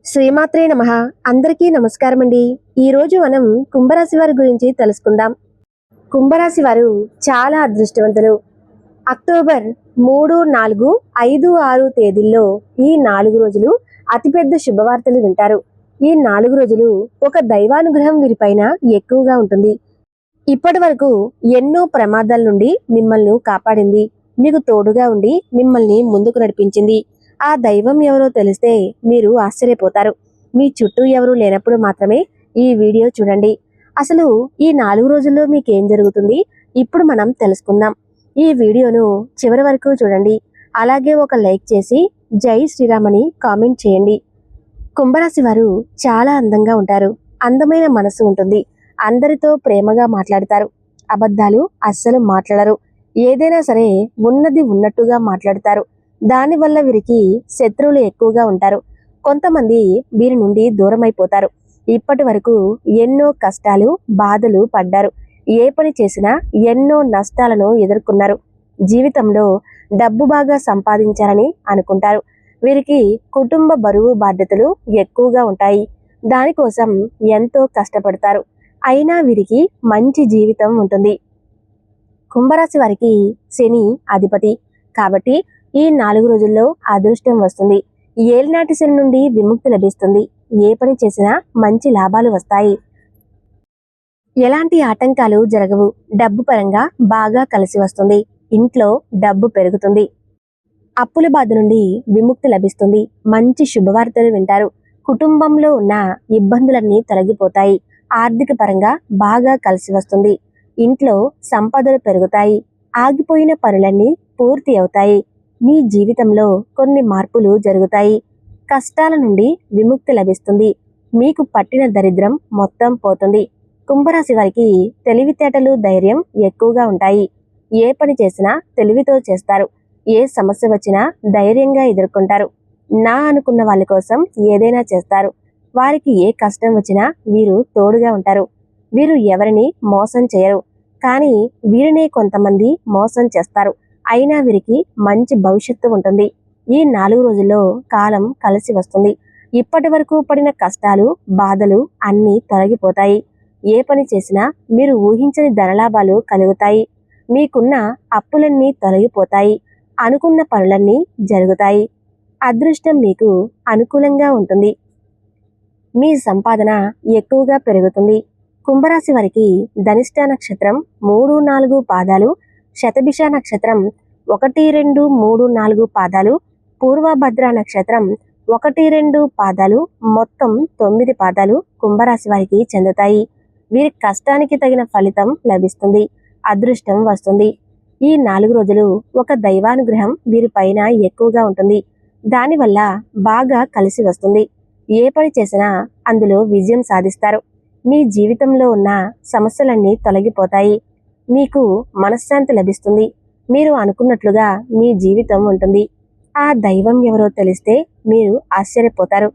శ్రీమాత్రే నమః. అందరికీ నమస్కారం అండి. ఈరోజు మనం కుంభరాశి వారి గురించి తెలుసుకుందాం. కుంభరాశి వారు చాలా అదృష్టవంతులు. అక్టోబర్ 3, 4, 5, 6 తేదీల్లో ఈ 4 రోజులు అతిపెద్ద శుభవార్తలు వింటారు. ఈ 4 రోజులు ఒక దైవానుగ్రహం వీరిపైన ఎక్కువగా ఉంటుంది. ఇప్పటి వరకు ఎన్నో ప్రమాదాల నుండి మిమ్మల్ని కాపాడింది, మీకు తోడుగా ఉండి మిమ్మల్ని ముందుకు నడిపించింది. ఆ దైవం ఎవరో తెలిస్తే మీరు ఆశ్చర్యపోతారు. మీ చుట్టూ ఎవరు లేనప్పుడు మాత్రమే ఈ వీడియో చూడండి. అసలు ఈ 4 రోజుల్లో మీకేం జరుగుతుంది ఇప్పుడు మనం తెలుసుకుందాం. ఈ వీడియోను చివరి వరకు చూడండి. అలాగే ఒక లైక్ చేసి జై శ్రీరామ్ అని కామెంట్ చేయండి. కుంభరాశి వారు చాలా అందంగా ఉంటారు. అందమైన మనసు ఉంటుంది. అందరితో ప్రేమగా మాట్లాడతారు. అబద్ధాలు అస్సలు మాట్లాడరు. ఏదైనా సరే ఉన్నది ఉన్నట్టుగా మాట్లాడతారు. దానివల్ల వీరికి శత్రువులు ఎక్కువగా ఉంటారు. కొంతమంది వీరి నుండి దూరమైపోతారు. ఇప్పటి వరకు ఎన్నో కష్టాలు బాధలు పడ్డారు. ఏ పని చేసినా ఎన్నో నష్టాలను ఎదుర్కొన్నారు. జీవితంలో డబ్బు బాగా సంపాదించారని అనుకుంటారు. వీరికి కుటుంబ బరువు బాధ్యతలు ఎక్కువగా ఉంటాయి. దానికోసం ఎంతో కష్టపడతారు. అయినా వీరికి మంచి జీవితం ఉంటుంది. కుంభరాశి వారికి శని అధిపతి కాబట్టి ఈ 4 రోజుల్లో అదృష్టం వస్తుంది. ఏలినాటి శని నుండి విముక్తి లభిస్తుంది. ఏ పని చేసినా మంచి లాభాలు వస్తాయి. ఎలాంటి ఆటంకాలు జరగవు. డబ్బు పరంగా బాగా కలిసి వస్తుంది. ఇంట్లో డబ్బు పెరుగుతుంది. అప్పుల బాధ నుండి విముక్తి లభిస్తుంది. మంచి శుభవార్తలు వింటారు. కుటుంబంలో ఉన్న ఇబ్బందులన్నీ తొలగిపోతాయి. ఆర్థిక పరంగా బాగా కలిసి వస్తుంది. ఇంట్లో సంపదలు పెరుగుతాయి. ఆగిపోయిన పనులన్నీ పూర్తి అవుతాయి. మీ జీవితంలో కొన్ని మార్పులు జరుగుతాయి. కష్టాల నుండి విముక్తి లభిస్తుంది. మీకు పట్టిన దరిద్రం మొత్తం పోతుంది. కుంభరాశి వారికి తెలివితేటలు ధైర్యం ఎక్కువగా ఉంటాయి. ఏ పని చేసినా తెలివితో చేస్తారు. ఏ సమస్య వచ్చినా ధైర్యంగా ఎదుర్కొంటారు. నా అనుకున్న వాళ్ళ కోసం ఏదైనా చేస్తారు. వారికి ఏ కష్టం వచ్చినా వీరు తోడుగా ఉంటారు. వీరు ఎవరిని మోసం చేయరు. కానీ వీరినే కొంతమంది మోసం చేస్తారు. అయినా వీరికి మంచి భవిష్యత్తు ఉంటుంది. ఈ 4 రోజుల్లో కాలం కలిసి వస్తుంది. ఇప్పటి వరకు పడిన కష్టాలు బాధలు అన్నీ తొలగిపోతాయి. ఏ పని చేసినా మీరు ఊహించని ధనలాభాలు కలుగుతాయి. మీకున్న అప్పులన్నీ తొలగిపోతాయి. అనుకున్న పనులన్నీ జరుగుతాయి. అదృష్టం మీకు అనుకూలంగా ఉంటుంది. మీ సంపాదన ఎక్కువగా పెరుగుతుంది. కుంభరాశి వారికి ధనిష్ట నక్షత్రం 3, 4 పాదాలు, శతభిష నక్షత్రం 1, 2, 3, 4 పాదాలు, పూర్వభద్ర నక్షత్రం 1, 2 పాదాలు, మొత్తం 9 పాదాలు కుంభరాశి వారికి చెందుతాయి. వీరి కష్టానికి తగిన ఫలితం లభిస్తుంది. అదృష్టం వస్తుంది. ఈ 4 రోజులు ఒక దైవానుగ్రహం వీరిపైన ఎక్కువగా ఉంటుంది. దానివల్ల బాగా కలిసి వస్తుంది. ఏ పని చేసినా అందులో విజయం సాధిస్తారు. మీ జీవితంలో ఉన్న సమస్యలన్నీ తొలగిపోతాయి. మీకు మనశ్శాంతి లభిస్తుంది. మీరు అనుకున్నట్లుగా మీ జీవితం ఉంటుంది. ఆ దైవం ఎవరో తెలిస్తే మీరు ఆశ్చర్యపోతారు.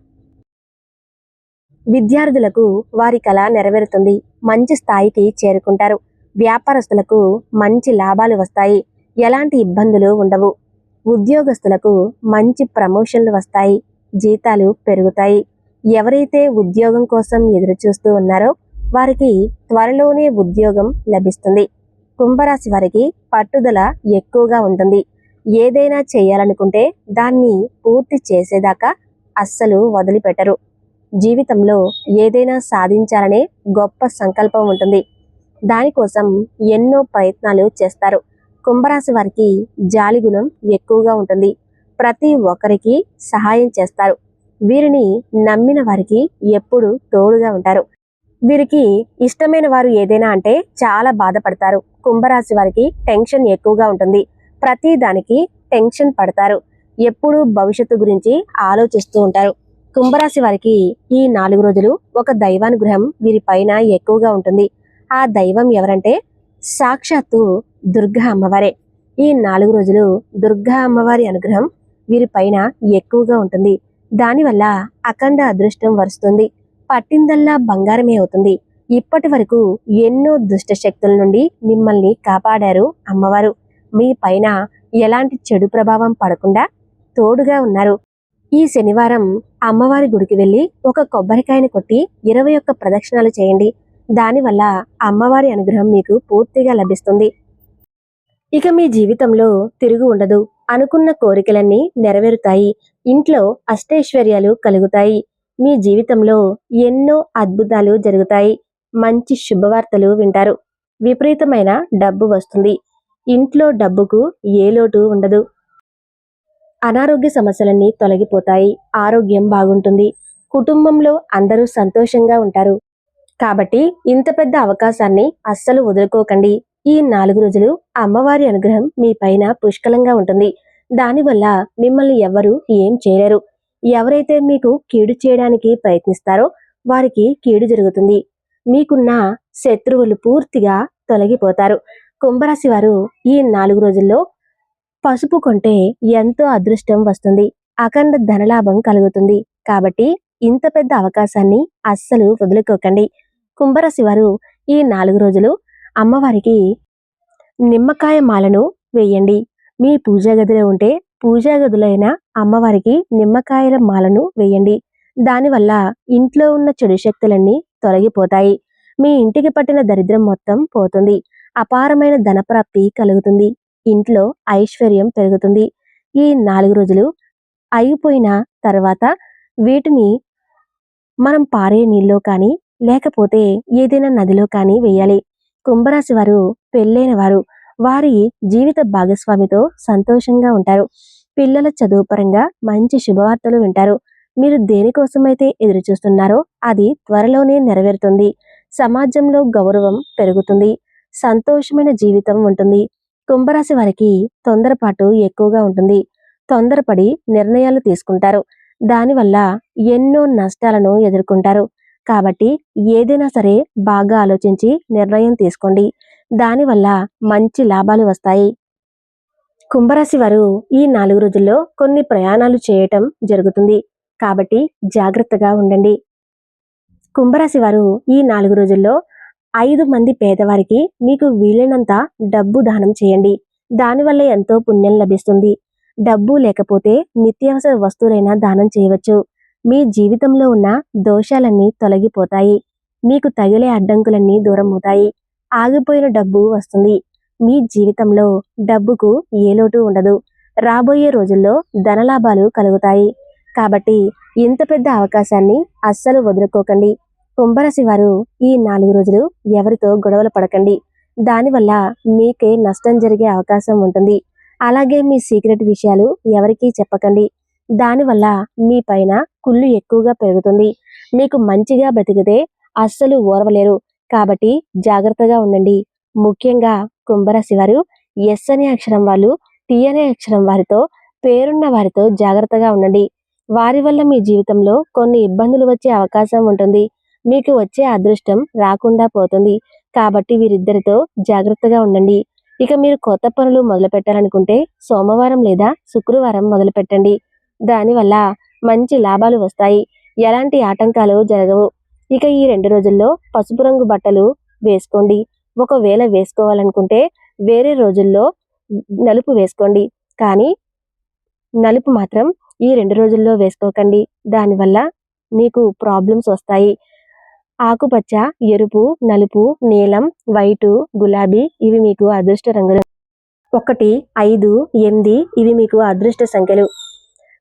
విద్యార్థులకు వారి కళ నెరవేరుతుంది. మంచి స్థాయికి చేరుకుంటారు. వ్యాపారస్తులకు మంచి లాభాలు వస్తాయి. ఎలాంటి ఇబ్బందులు ఉండవు. ఉద్యోగస్తులకు మంచి ప్రమోషన్లు వస్తాయి. జీతాలు పెరుగుతాయి. ఎవరైతే ఉద్యోగం కోసం ఎదురు చూస్తూ ఉన్నారో వారికి త్వరలోనే ఉద్యోగం లభిస్తుంది. కుంభరాశి వారికి పట్టుదల ఎక్కువగా ఉంటుంది. ఏదైనా చేయాలనుకుంటే దాన్ని పూర్తి చేసేదాకా అస్సలు వదిలిపెట్టరు. జీవితంలో ఏదైనా సాధించాలనే గొప్ప సంకల్పం ఉంటుంది. దానికోసం ఎన్నో ప్రయత్నాలు చేస్తారు. కుంభరాశి వారికి జాలిగుణం ఎక్కువగా ఉంటుంది. ప్రతి ఒక్కరికి సహాయం చేస్తారు. వీరిని నమ్మిన వారికి ఎప్పుడు తోడుగా ఉంటారు. వీరికి ఇష్టమైన వారు ఏదైనా అంటే చాలా బాధపడతారు. కుంభరాశి వారికి టెన్షన్ ఎక్కువగా ఉంటుంది. ప్రతి దానికి టెన్షన్ పడతారు. ఎప్పుడూ భవిష్యత్తు గురించి ఆలోచిస్తూ ఉంటారు. కుంభరాశి వారికి ఈ 4 రోజులు ఒక దైవానుగ్రహం వీరిపైన ఎక్కువగా ఉంటుంది. ఆ దైవం ఎవరంటే సాక్షాత్తు దుర్గా అమ్మవారే. ఈ 4 రోజులు దుర్గా అమ్మవారి అనుగ్రహం వీరిపైన ఎక్కువగా ఉంటుంది. దానివల్ల అఖండ అదృష్టం వరుస్తుంది. పట్టిందల్లా బంగారమే అవుతుంది. ఇప్పటి వరకు ఎన్నో దుష్ట శక్తుల నుండి మిమ్మల్ని కాపాడారు అమ్మవారు. మీ పైన ఎలాంటి చెడు ప్రభావం పడకుండా తోడుగా ఉన్నారు. ఈ శనివారం అమ్మవారి గుడికి వెళ్ళి ఒక కొబ్బరికాయని కొట్టి 21 ప్రదక్షిణాలు చేయండి. దానివల్ల అమ్మవారి అనుగ్రహం మీకు పూర్తిగా లభిస్తుంది. ఇక మీ జీవితంలో తిరుగు ఉండదు. అనుకున్న కోరికలన్నీ నెరవేరుతాయి. ఇంట్లో అష్టైశ్వర్యాలు కలుగుతాయి. మీ జీవితంలో ఎన్నో అద్భుతాలు జరుగుతాయి. మంచి శుభవార్తలు వింటారు. విపరీతమైన డబ్బు వస్తుంది. ఇంట్లో డబ్బుకు ఏ లోటు ఉండదు. అనారోగ్య సమస్యలన్నీ తొలగిపోతాయి. ఆరోగ్యం బాగుంటుంది. కుటుంబంలో అందరూ సంతోషంగా ఉంటారు. కాబట్టి ఇంత పెద్ద అవకాశాన్ని అస్సలు వదులుకోకండి. ఈ 4 రోజులు అమ్మవారి అనుగ్రహం మీ పైన పుష్కలంగా ఉంటుంది. దానివల్ల మిమ్మల్ని ఎవ్వరూ ఏం చేయలేరు. ఎవరైతే మీకు కీడు చేయడానికి ప్రయత్నిస్తారో వారికి కీడు జరుగుతుంది. మీకున్న శత్రువులు పూర్తిగా తొలగిపోతారు. కుంభరాశి వారు ఈ 4 రోజుల్లో పసుపు కొంటే ఎంతో అదృష్టం వస్తుంది. అఖండ ధనలాభం కలుగుతుంది. కాబట్టి ఇంత పెద్ద అవకాశాన్ని అస్సలు వదులుకోకండి. కుంభరాశి వారు ఈ 4 రోజులు అమ్మవారికి నిమ్మకాయ మాలను వేయండి. మీ పూజా గదిలో ఉంటే పూజా గదులైన అమ్మవారికి నిమ్మకాయల మాలను వేయండి. దానివల్ల ఇంట్లో ఉన్న చెడు శక్తులన్నీ తొలగిపోతాయి. మీ ఇంటికి పట్టిన దరిద్రం మొత్తం పోతుంది. అపారమైన ధనప్రాప్తి కలుగుతుంది. ఇంట్లో ఐశ్వర్యం పెరుగుతుంది. ఈ 4 రోజులు అయిపోయిన తర్వాత వీటిని మనం పారే నీళ్ళలో కానీ లేకపోతే ఏదైనా నదిలో కానీ వేయాలి. కుంభరాశి వారు పెళ్ళైన వారు వారి జీవిత భాగస్వామితో సంతోషంగా ఉంటారు. పిల్లల చదువు పరంగా మంచి శుభవార్తలు వింటారు. మీరు దేనికోసమైతే ఎదురు చూస్తున్నారో అది త్వరలోనే నెరవేరుతుంది. సమాజంలో గౌరవం పెరుగుతుంది. సంతోషమైన జీవితం ఉంటుంది. కుంభరాశి వారికి తొందరపాటు ఎక్కువగా ఉంటుంది. తొందరపడి నిర్ణయాలు తీసుకుంటారు. దానివల్ల ఎన్నో నష్టాలను ఎదుర్కొంటారు. కాబట్టి ఏదైనా సరే బాగా ఆలోచించి నిర్ణయం తీసుకోండి. దానివల్ల మంచి లాభాలు వస్తాయి. కుంభరాశి వారు ఈ 4 రోజుల్లో కొన్ని ప్రయాణాలు చేయటం జరుగుతుంది. కాబట్టి జాగ్రత్తగా ఉండండి. కుంభరాశి వారు ఈ 4 రోజుల్లో 5 మంది పేదవారికి మీకు వీలైనంత డబ్బు దానం చేయండి. దానివల్ల ఎంతో పుణ్యం లభిస్తుంది. డబ్బు లేకపోతే నిత్యావసర వస్తువులైనా దానం చేయవచ్చు. మీ జీవితంలో ఉన్న దోషాలన్నీ తొలగిపోతాయి. మీకు తగిలే అడ్డంకులన్నీ దూరం అవుతాయి. ఆగిపోయిన డబ్బు వస్తుంది. మీ జీవితంలో డబ్బుకు ఏ లోటు ఉండదు. రాబోయే రోజుల్లో ధనలాభాలు కలుగుతాయి. కాబట్టి ఇంత పెద్ద అవకాశాన్ని అస్సలు వదులుకోకండి. కుంభరాశి వారు ఈ 4 రోజులు ఎవరితో గొడవలు పడకండి. దానివల్ల మీకే నష్టం జరిగే అవకాశం ఉంటుంది. అలాగే మీ సీక్రెట్ విషయాలు ఎవరికీ చెప్పకండి. దానివల్ల మీ పైన కుళ్ళు ఎక్కువగా పెరుగుతుంది. మీకు మంచిగా బ్రతికితే అస్సలు ఓర్వలేరు. కాబట్టి జాగ్రత్తగా ఉండండి. ముఖ్యంగా కుంభరాశి వారు ఎస్ అనే అక్షరం వాళ్ళు, టి అనే అక్షరం వారితో పేరున్న వారితో జాగ్రత్తగా ఉండండి. వారి వల్ల మీ జీవితంలో కొన్ని ఇబ్బందులు వచ్చే అవకాశం ఉంటుంది. మీకు వచ్చే అదృష్టం రాకుండా పోతుంది. కాబట్టి వీరిద్దరితో జాగ్రత్తగా ఉండండి. ఇక మీరు కొత్త పనులు మొదలు పెట్టాలనుకుంటే సోమవారం లేదా శుక్రవారం మొదలు పెట్టండి. దానివల్ల మంచి లాభాలు వస్తాయి. ఎలాంటి ఆటంకాలు జరగవు. ఇక ఈ 2 రోజుల్లో పసుపు రంగు బట్టలు వేసుకోండి. ఒకవేళ వేసుకోవాలనుకుంటే వేరే రోజుల్లో నలుపు వేసుకోండి. కానీ నలుపు మాత్రం ఈ 2 రోజుల్లో వేసుకోకండి. దానివల్ల మీకు ప్రాబ్లమ్స్ వస్తాయి. ఆకుపచ్చ, ఎరుపు, నలుపు, నీలం, వైటు, గులాబీ ఇవి మీకు అదృష్ట రంగులు. 1, 5, 8 ఇవి మీకు అదృష్ట సంఖ్యలు.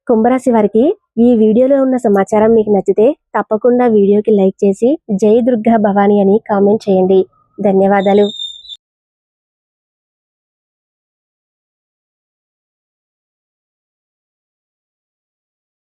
కుంభరాశి వారికి ఈ వీడియోలో ఉన్న సమాచారం మీకు నచ్చితే తప్పకుండా వీడియోకి లైక్ చేసి జై దుర్గా భవాని అని కామెంట్ చేయండి. ధన్యవాదాలు.